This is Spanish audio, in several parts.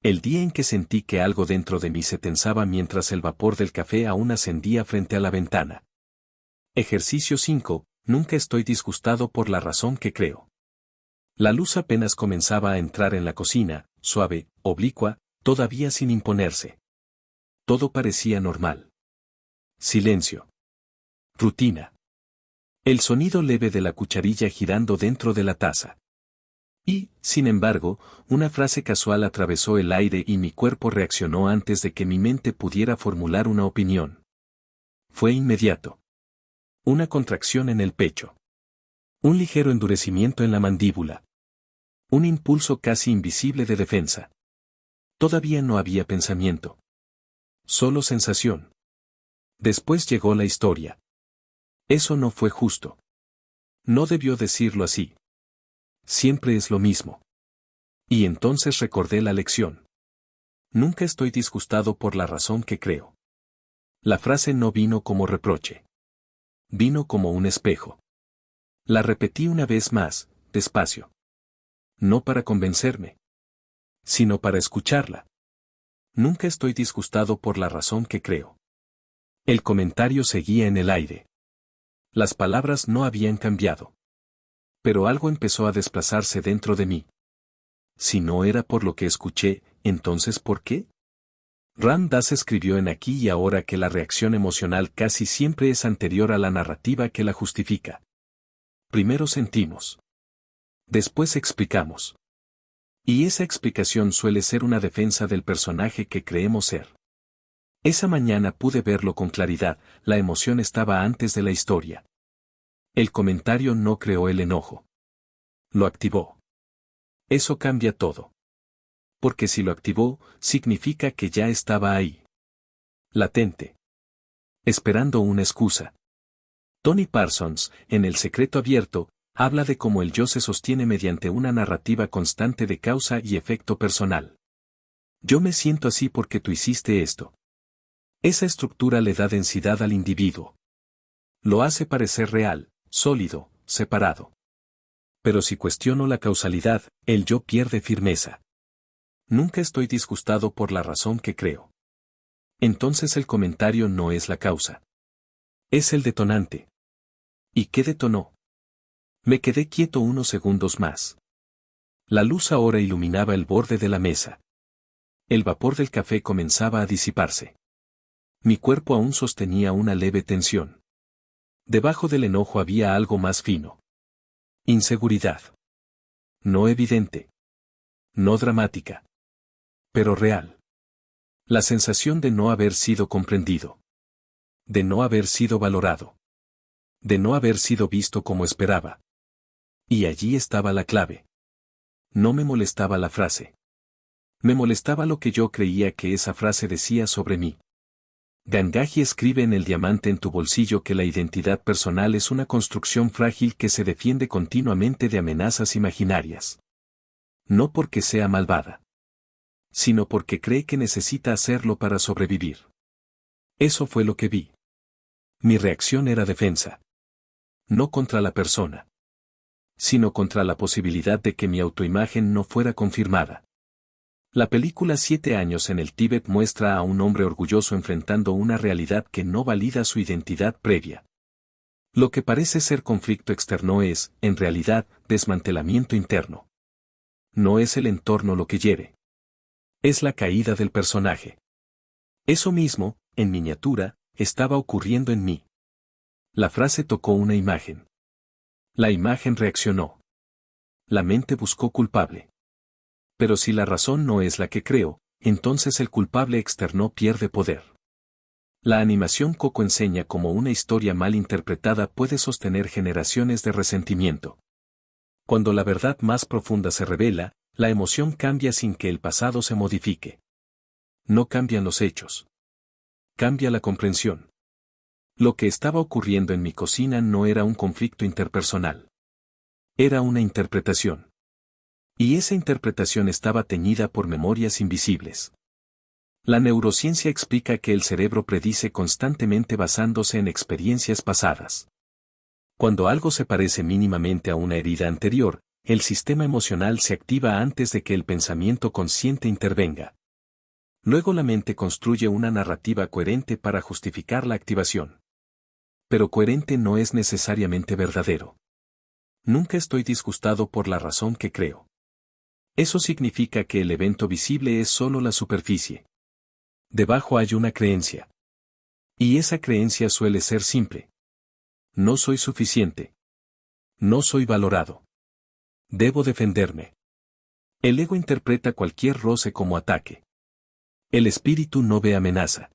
El día en que sentí que algo dentro de mí se tensaba mientras el vapor del café aún ascendía frente a la ventana. Ejercicio 5. Nunca estoy disgustado por la razón que creo. La luz apenas comenzaba a entrar en la cocina, suave, oblicua, todavía sin imponerse. Todo parecía normal. Silencio. Rutina. El sonido leve de la cucharilla girando dentro de la taza. Y, sin embargo, una frase casual atravesó el aire y mi cuerpo reaccionó antes de que mi mente pudiera formular una opinión. Fue inmediato. Una contracción en el pecho. Un ligero endurecimiento en la mandíbula. Un impulso casi invisible de defensa. Todavía no había pensamiento. Solo sensación. Después llegó la historia. Eso no fue justo. No debió decirlo así. Siempre es lo mismo. Y entonces recordé la lección. Nunca estoy disgustado por la razón que creo. La frase no vino como reproche. Vino como un espejo. La repetí una vez más, despacio. No para convencerme, sino para escucharla. Nunca estoy disgustado por la razón que creo. El comentario seguía en el aire. Las palabras no habían cambiado. Pero algo empezó a desplazarse dentro de mí. Si no era por lo que escuché, ¿entonces por qué? Ram Dass escribió en Aquí y Ahora que la reacción emocional casi siempre es anterior a la narrativa que la justifica. Primero sentimos. Después explicamos. Y esa explicación suele ser una defensa del personaje que creemos ser. Esa mañana pude verlo con claridad, la emoción estaba antes de la historia. El comentario no creó el enojo. Lo activó. Eso cambia todo. Porque si lo activó, significa que ya estaba ahí. Latente. Esperando una excusa. Tony Parsons, en El secreto abierto, habla de cómo el yo se sostiene mediante una narrativa constante de causa y efecto personal. Yo me siento así porque tú hiciste esto. Esa estructura le da densidad al individuo. Lo hace parecer real, sólido, separado. Pero si cuestiono la causalidad, el yo pierde firmeza. Nunca estoy disgustado por la razón que creo. Entonces el comentario no es la causa. Es el detonante. ¿Y qué detonó? Me quedé quieto unos segundos más. La luz ahora iluminaba el borde de la mesa. El vapor del café comenzaba a disiparse. Mi cuerpo aún sostenía una leve tensión. Debajo del enojo había algo más fino. Inseguridad. No evidente. No dramática. Pero real. La sensación de no haber sido comprendido. De no haber sido valorado. De no haber sido visto como esperaba. Y allí estaba la clave. No me molestaba la frase. Me molestaba lo que yo creía que esa frase decía sobre mí. Gangaji escribe en El diamante en tu bolsillo que la identidad personal es una construcción frágil que se defiende continuamente de amenazas imaginarias. No porque sea malvada, sino porque cree que necesita hacerlo para sobrevivir. Eso fue lo que vi. Mi reacción era defensa. No contra la persona, sino contra la posibilidad de que mi autoimagen no fuera confirmada. La película 7 años en el Tíbet muestra a un hombre orgulloso enfrentando una realidad que no valida su identidad previa. Lo que parece ser conflicto externo es, en realidad, desmantelamiento interno. No es el entorno lo que hiere. Es la caída del personaje. Eso mismo, en miniatura, estaba ocurriendo en mí. La frase tocó una imagen. La imagen reaccionó. La mente buscó culpable. Pero si la razón no es la que creo, entonces el culpable externo pierde poder. La animación Coco enseña cómo una historia mal interpretada puede sostener generaciones de resentimiento. Cuando la verdad más profunda se revela, la emoción cambia sin que el pasado se modifique. No cambian los hechos. Cambia la comprensión. Lo que estaba ocurriendo en mi cocina no era un conflicto interpersonal. Era una interpretación. Y esa interpretación estaba teñida por memorias invisibles. La neurociencia explica que el cerebro predice constantemente basándose en experiencias pasadas. Cuando algo se parece mínimamente a una herida anterior, El sistema emocional se activa antes de que el pensamiento consciente intervenga. Luego la mente construye una narrativa coherente para justificar la activación. Pero coherente no es necesariamente verdadero. Nunca estoy disgustado por la razón que creo. Eso significa que el evento visible es solo la superficie. Debajo hay una creencia. Y esa creencia suele ser simple. No soy suficiente. No soy valorado. Debo defenderme. El ego interpreta cualquier roce como ataque. El espíritu no ve amenaza.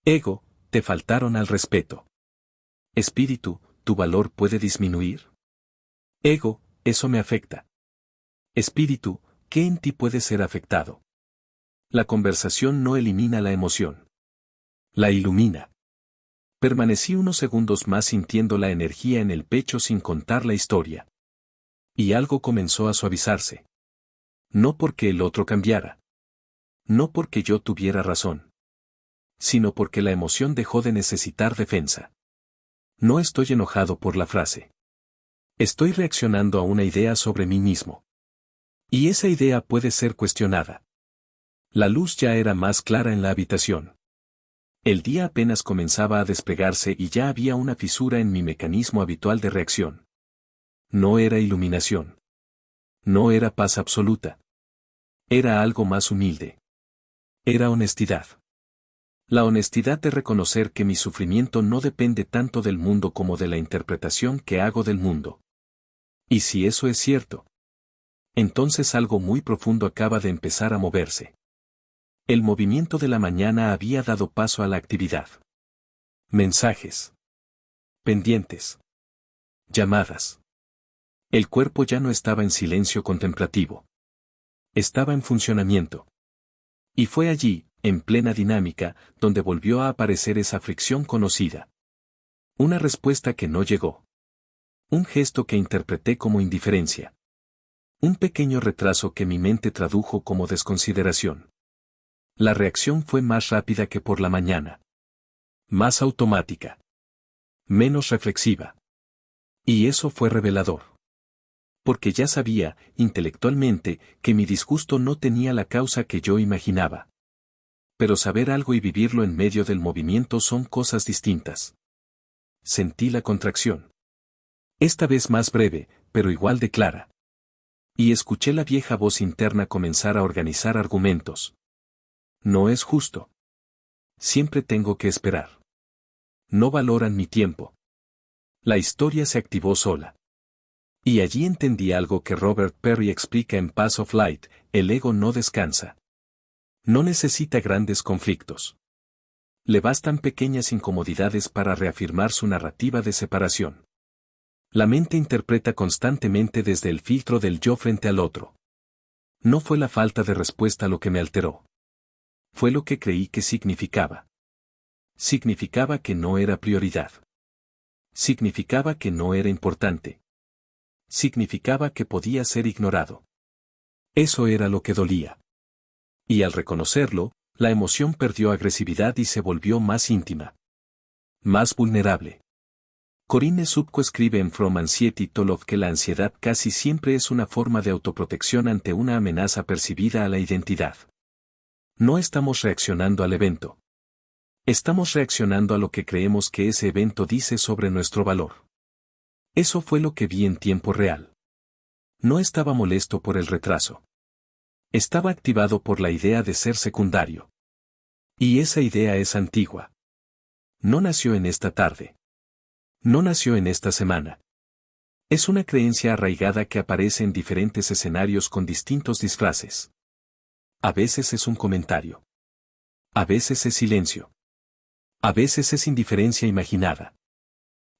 Ego, te faltaron al respeto. Espíritu, ¿tu valor puede disminuir? Ego, eso me afecta. Espíritu, ¿qué en ti puede ser afectado? La conversación no elimina la emoción. La ilumina. Permanecí unos segundos más sintiendo la energía en el pecho sin contar la historia. Y algo comenzó a suavizarse. No porque el otro cambiara. No porque yo tuviera razón. Sino porque la emoción dejó de necesitar defensa. No estoy enojado por la frase. Estoy reaccionando a una idea sobre mí mismo. Y esa idea puede ser cuestionada. La luz ya era más clara en la habitación. El día apenas comenzaba a despegarse y ya había una fisura en mi mecanismo habitual de reacción. No era iluminación. No era paz absoluta. Era algo más humilde. Era honestidad. La honestidad de reconocer que mi sufrimiento no depende tanto del mundo como de la interpretación que hago del mundo. Y si eso es cierto, entonces algo muy profundo acaba de empezar a moverse. El movimiento de la mañana había dado paso a la actividad. Mensajes. Pendientes. Llamadas. El cuerpo ya no estaba en silencio contemplativo. Estaba en funcionamiento. Y fue allí, en plena dinámica, donde volvió a aparecer esa fricción conocida. Una respuesta que no llegó. Un gesto que interpreté como indiferencia. Un pequeño retraso que mi mente tradujo como desconsideración. La reacción fue más rápida que por la mañana. Más automática. Menos reflexiva. Y eso fue revelador. Porque ya sabía, intelectualmente, que mi disgusto no tenía la causa que yo imaginaba. Pero saber algo y vivirlo en medio del movimiento son cosas distintas. Sentí la contracción. Esta vez más breve, pero igual de clara. Y escuché la vieja voz interna comenzar a organizar argumentos. No es justo. Siempre tengo que esperar. No valoran mi tiempo. La historia se activó sola. Y allí entendí algo que Robert Perry explica en Path of Light: el ego no descansa. No necesita grandes conflictos. Le bastan pequeñas incomodidades para reafirmar su narrativa de separación. La mente interpreta constantemente desde el filtro del yo frente al otro. No fue la falta de respuesta lo que me alteró. Fue lo que creí que significaba. Significaba que no era prioridad. Significaba que no era importante. Significaba que podía ser ignorado. Eso era lo que dolía. Y al reconocerlo, la emoción perdió agresividad y se volvió más íntima. Más vulnerable. Corinne Subco escribe en From Anxiety to Love que la ansiedad casi siempre es una forma de autoprotección ante una amenaza percibida a la identidad. No estamos reaccionando al evento. Estamos reaccionando a lo que creemos que ese evento dice sobre nuestro valor. Eso fue lo que vi en tiempo real. No estaba molesto por el retraso. Estaba activado por la idea de ser secundario. Y esa idea es antigua. No nació en esta tarde. No nació en esta semana. Es una creencia arraigada que aparece en diferentes escenarios con distintos disfraces. A veces es un comentario. A veces es silencio. A veces es indiferencia imaginada.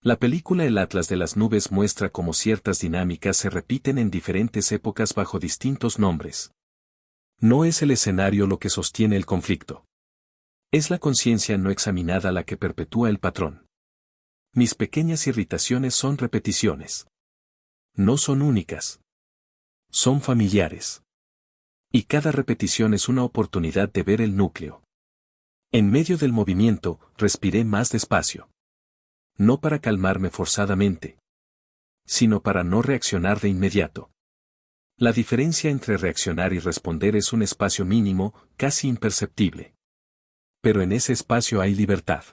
La película El Atlas de las Nubes muestra cómo ciertas dinámicas se repiten en diferentes épocas bajo distintos nombres. No es el escenario lo que sostiene el conflicto. Es la conciencia no examinada la que perpetúa el patrón. Mis pequeñas irritaciones son repeticiones. No son únicas. Son familiares. Y cada repetición es una oportunidad de ver el núcleo. En medio del movimiento, respiré más despacio. No para calmarme forzadamente, sino para no reaccionar de inmediato. La diferencia entre reaccionar y responder es un espacio mínimo, casi imperceptible. Pero en ese espacio hay libertad.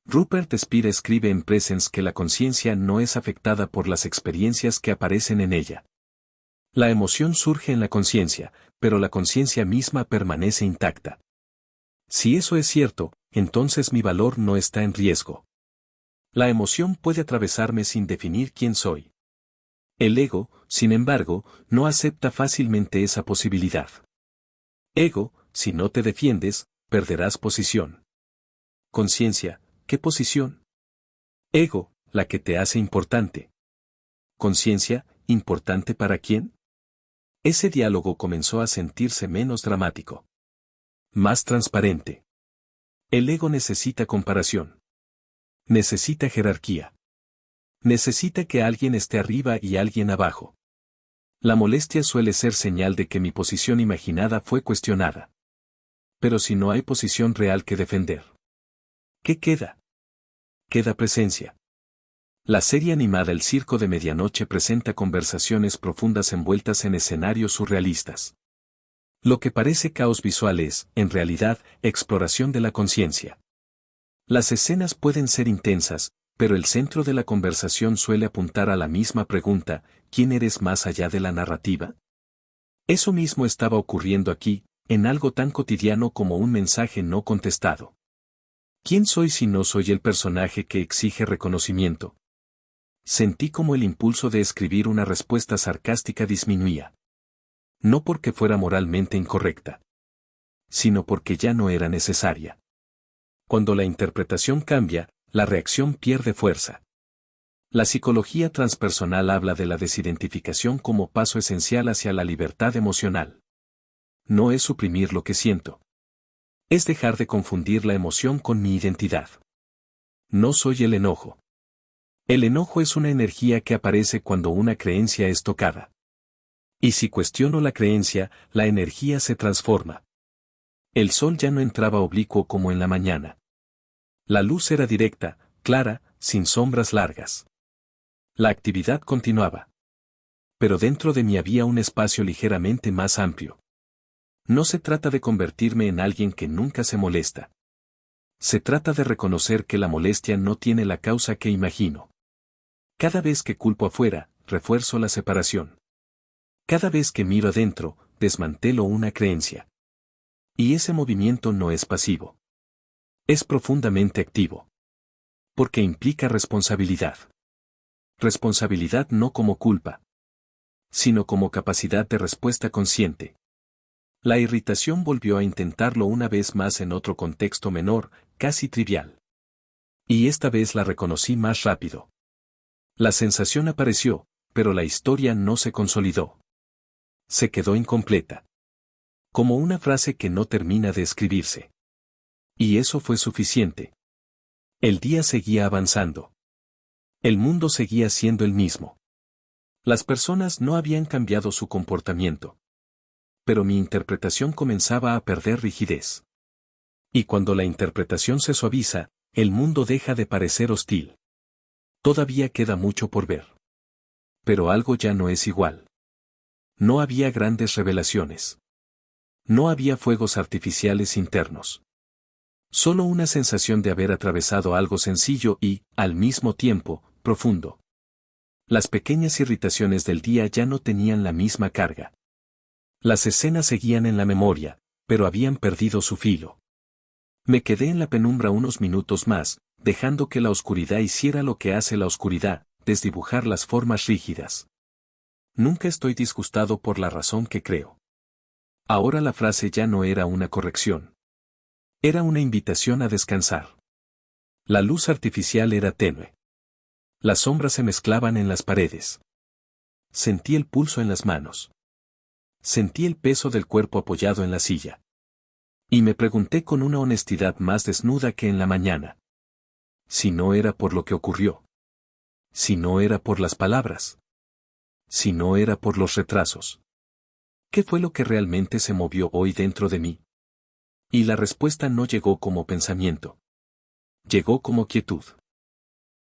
Rupert Spira escribe en Presence que la conciencia no es afectada por las experiencias que aparecen en ella. La emoción surge en la conciencia, pero la conciencia misma permanece intacta. Si eso es cierto, entonces mi valor no está en riesgo. La emoción puede atravesarme sin definir quién soy. El ego, sin embargo, no acepta fácilmente esa posibilidad. Ego, si no te defiendes, perderás posición. Conciencia, ¿qué posición? Ego, la que te hace importante. Conciencia, ¿importante para quién? Ese diálogo comenzó a sentirse menos dramático. Más transparente. El ego necesita comparación. Necesita jerarquía. Necesita que alguien esté arriba y alguien abajo. La molestia suele ser señal de que mi posición imaginada fue cuestionada. Pero si no hay posición real que defender, ¿qué queda? Queda presencia. La serie animada El Circo de Medianoche presenta conversaciones profundas envueltas en escenarios surrealistas. Lo que parece caos visual es, en realidad, exploración de la conciencia. Las escenas pueden ser intensas, pero el centro de la conversación suele apuntar a la misma pregunta: ¿quién eres más allá de la narrativa? Eso mismo estaba ocurriendo aquí, en algo tan cotidiano como un mensaje no contestado. ¿Quién soy si no soy el personaje que exige reconocimiento? Sentí como el impulso de escribir una respuesta sarcástica disminuía. No porque fuera moralmente incorrecta, sino porque ya no era necesaria. Cuando la interpretación cambia, la reacción pierde fuerza. La psicología transpersonal habla de la desidentificación como paso esencial hacia la libertad emocional. No es suprimir lo que siento. Es dejar de confundir la emoción con mi identidad. No soy el enojo. El enojo es una energía que aparece cuando una creencia es tocada. Y si cuestiono la creencia, la energía se transforma. El sol ya no entraba oblicuo como en la mañana. La luz era directa, clara, sin sombras largas. La actividad continuaba. Pero dentro de mí había un espacio ligeramente más amplio. No se trata de convertirme en alguien que nunca se molesta. Se trata de reconocer que la molestia no tiene la causa que imagino. Cada vez que culpo afuera, refuerzo la separación. Cada vez que miro adentro, desmantelo una creencia. Y ese movimiento no es pasivo. Es profundamente activo. Porque implica responsabilidad. Responsabilidad no como culpa, sino como capacidad de respuesta consciente. La irritación volvió a intentarlo una vez más en otro contexto menor, casi trivial. Y esta vez la reconocí más rápido. La sensación apareció, pero la historia no se consolidó. Se quedó incompleta. Como una frase que no termina de escribirse. Y eso fue suficiente. El día seguía avanzando. El mundo seguía siendo el mismo. Las personas no habían cambiado su comportamiento. Pero mi interpretación comenzaba a perder rigidez. Y cuando la interpretación se suaviza, el mundo deja de parecer hostil. Todavía queda mucho por ver. Pero algo ya no es igual. No había grandes revelaciones. No había fuegos artificiales internos. Solo una sensación de haber atravesado algo sencillo y, al mismo tiempo, profundo. Las pequeñas irritaciones del día ya no tenían la misma carga. Las escenas seguían en la memoria, pero habían perdido su filo. Me quedé en la penumbra unos minutos más, dejando que la oscuridad hiciera lo que hace la oscuridad, desdibujar las formas rígidas. Nunca estoy disgustado por la razón que creo. Ahora la frase ya no era una corrección. Era una invitación a descansar. La luz artificial era tenue. Las sombras se mezclaban en las paredes. Sentí el pulso en las manos. Sentí el peso del cuerpo apoyado en la silla. Y me pregunté con una honestidad más desnuda que en la mañana. Si no era por lo que ocurrió. Si no era por las palabras. Si no era por los retrasos. ¿Qué fue lo que realmente se movió hoy dentro de mí? Y la respuesta no llegó como pensamiento. Llegó como quietud.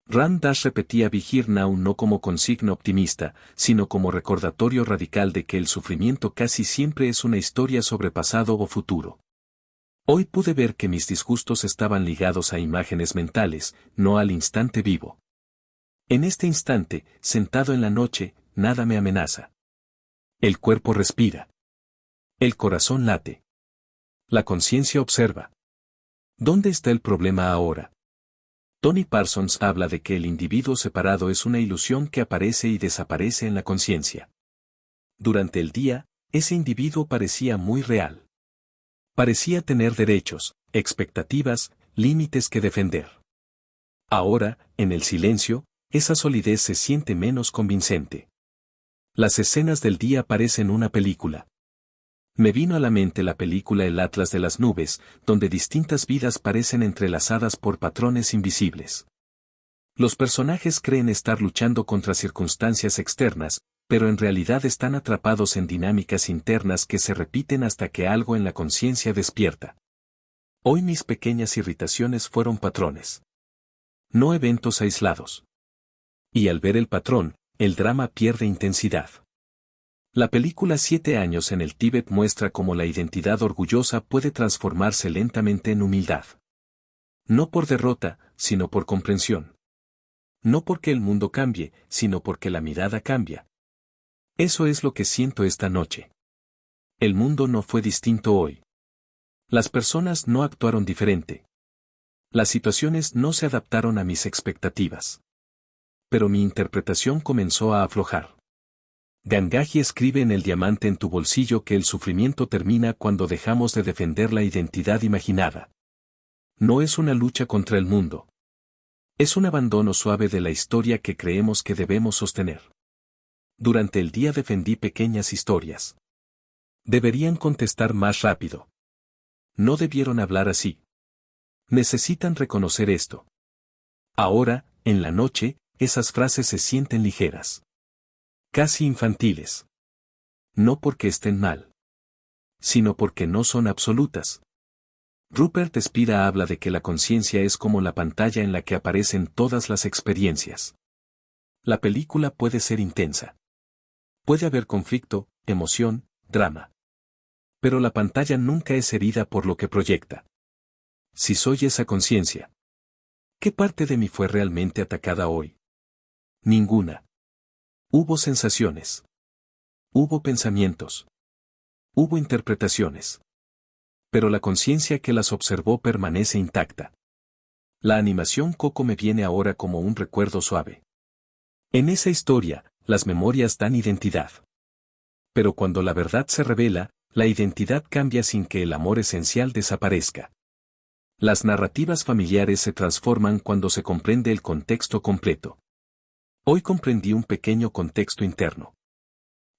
Ram Dass repetía Be Here Now no como consigna optimista, sino como recordatorio radical de que el sufrimiento casi siempre es una historia sobre pasado o futuro. Hoy pude ver que mis disgustos estaban ligados a imágenes mentales, no al instante vivo. En este instante, sentado en la noche, nada me amenaza. El cuerpo respira. El corazón late. La conciencia observa. ¿Dónde está el problema ahora? Tony Parsons habla de que el individuo separado es una ilusión que aparece y desaparece en la conciencia. Durante el día, ese individuo parecía muy real. Parecía tener derechos, expectativas, límites que defender. Ahora, en el silencio, esa solidez se siente menos convincente. Las escenas del día parecen una película. Me vino a la mente la película El Atlas de las Nubes, donde distintas vidas parecen entrelazadas por patrones invisibles. Los personajes creen estar luchando contra circunstancias externas, pero en realidad están atrapados en dinámicas internas que se repiten hasta que algo en la conciencia despierta. Hoy mis pequeñas irritaciones fueron patrones. No eventos aislados. Y al ver el patrón, el drama pierde intensidad. La película 7 años en el Tíbet muestra cómo la identidad orgullosa puede transformarse lentamente en humildad. No por derrota, sino por comprensión. No porque el mundo cambie, sino porque la mirada cambia. Eso es lo que siento esta noche. El mundo no fue distinto hoy. Las personas no actuaron diferente. Las situaciones no se adaptaron a mis expectativas. Pero mi interpretación comenzó a aflojar. Gangaji escribe en El diamante en tu bolsillo que el sufrimiento termina cuando dejamos de defender la identidad imaginada. No es una lucha contra el mundo. Es un abandono suave de la historia que creemos que debemos sostener. Durante el día defendí pequeñas historias. Deberían contestar más rápido. No debieron hablar así. Necesitan reconocer esto. Ahora, en la noche, esas frases se sienten ligeras. Casi infantiles. No porque estén mal. Sino porque no son absolutas. Rupert Spira habla de que la conciencia es como la pantalla en la que aparecen todas las experiencias. La película puede ser intensa. Puede haber conflicto, emoción, drama. Pero la pantalla nunca es herida por lo que proyecta. Si soy esa conciencia, ¿qué parte de mí fue realmente atacada hoy? Ninguna. Hubo sensaciones. Hubo pensamientos. Hubo interpretaciones. Pero la conciencia que las observó permanece intacta. La animación Coco me viene ahora como un recuerdo suave. En esa historia, las memorias dan identidad. Pero cuando la verdad se revela, la identidad cambia sin que el amor esencial desaparezca. Las narrativas familiares se transforman cuando se comprende el contexto completo. Hoy comprendí un pequeño contexto interno.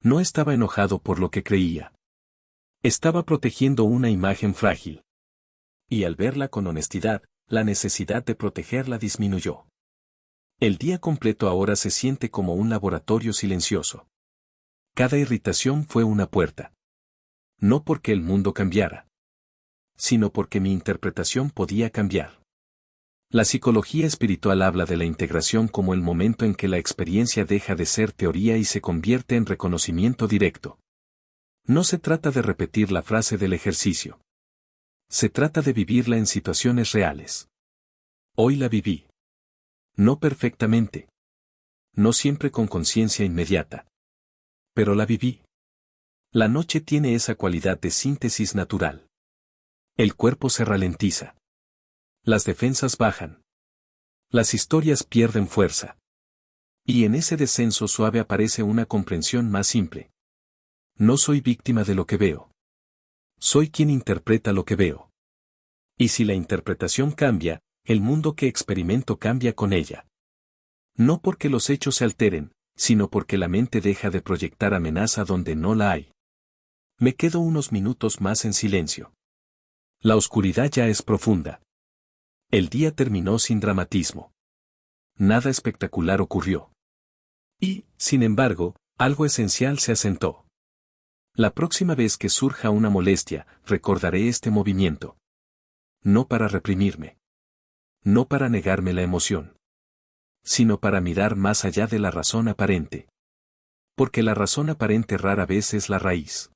No estaba enojado por lo que creía. Estaba protegiendo una imagen frágil. Y al verla con honestidad, la necesidad de protegerla disminuyó. El día completo ahora se siente como un laboratorio silencioso. Cada irritación fue una puerta. No porque el mundo cambiara, sino porque mi interpretación podía cambiar. La psicología espiritual habla de la integración como el momento en que la experiencia deja de ser teoría y se convierte en reconocimiento directo. No se trata de repetir la frase del ejercicio. Se trata de vivirla en situaciones reales. Hoy la viví. No perfectamente. No siempre con conciencia inmediata. Pero la viví. La noche tiene esa cualidad de síntesis natural. El cuerpo se ralentiza. Las defensas bajan. Las historias pierden fuerza. Y en ese descenso suave aparece una comprensión más simple. No soy víctima de lo que veo. Soy quien interpreta lo que veo. Y si la interpretación cambia, el mundo que experimento cambia con ella. No porque los hechos se alteren, sino porque la mente deja de proyectar amenaza donde no la hay. Me quedo unos minutos más en silencio. La oscuridad ya es profunda. El día terminó sin dramatismo. Nada espectacular ocurrió. Y, sin embargo, algo esencial se asentó. La próxima vez que surja una molestia, recordaré este movimiento. No para reprimirme. No para negarme la emoción. sino para mirar más allá de la razón aparente. Porque la razón aparente rara vez es la raíz.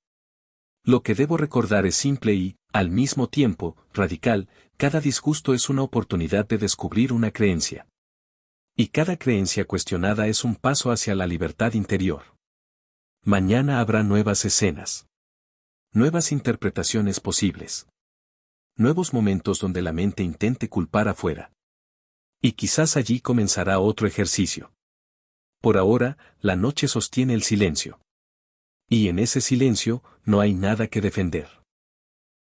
Lo que debo recordar es simple y, al mismo tiempo, radical: cada disgusto es una oportunidad de descubrir una creencia. Y cada creencia cuestionada es un paso hacia la libertad interior. Mañana habrá nuevas escenas. Nuevas interpretaciones posibles. Nuevos momentos donde la mente intente culpar afuera. Y quizás allí comenzará otro ejercicio. Por ahora, la noche sostiene el silencio. Y en ese silencio, no hay nada que defender.